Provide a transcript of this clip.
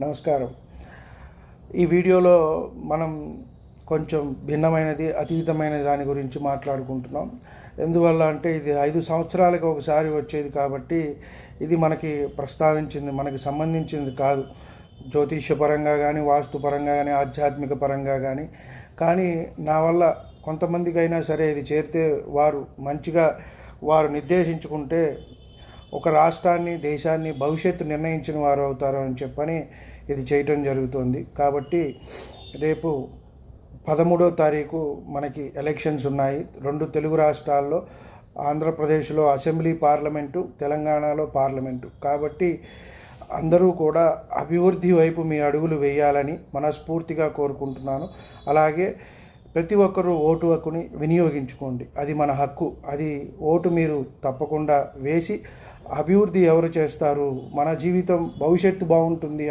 నమస్కారం. ఈ వీడియోలో మనం కొంచెం భిన్నమైనది, అతీతమైన దాని గురించి మాట్లాడుకుంటున్నాం. ఎందువల్ల అంటే ఇది 5 సంవత్సరాలకు ఒకసారి వచ్చేది కాబట్టి ఇది మనకి సంబంధించింది కాదు. జ్యోతిష్యపరంగా కానీ, వాస్తుపరంగా కానీ, ఆధ్యాత్మిక పరంగా కానీ నా వల్ల కొంతమందికైనా సరే ఇది చేరితే వారు నిర్దేశించుకుంటే ఒక రాష్ట్రాన్ని, దేశాన్ని భవిష్యత్తు నిర్ణయించిన వారు అవుతారు అని చెప్పని ఇది చేయటం జరుగుతుంది. కాబట్టి రేపు 13వ తారీఖు మనకి ఎలక్షన్స్ ఉన్నాయి. 2 తెలుగు రాష్ట్రాల్లో, ఆంధ్రప్రదేశ్లో అసెంబ్లీ, పార్లమెంటు, తెలంగాణలో పార్లమెంటు. కాబట్టి అందరూ కూడా అభివృద్ధి వైపు మీ అడుగులు వేయాలని మనస్ఫూర్తిగా కోరుకుంటున్నాను. అలాగే ప్రతి ఒక్కరూ ఓటు హక్కుని వినియోగించుకోండి. అది మన హక్కు. అది ఓటు మీరు తప్పకుండా వేసి అభివృద్ధి ఎవరు చేస్తారు, మన జీవితం భవిష్యత్తు బాగుంటుంది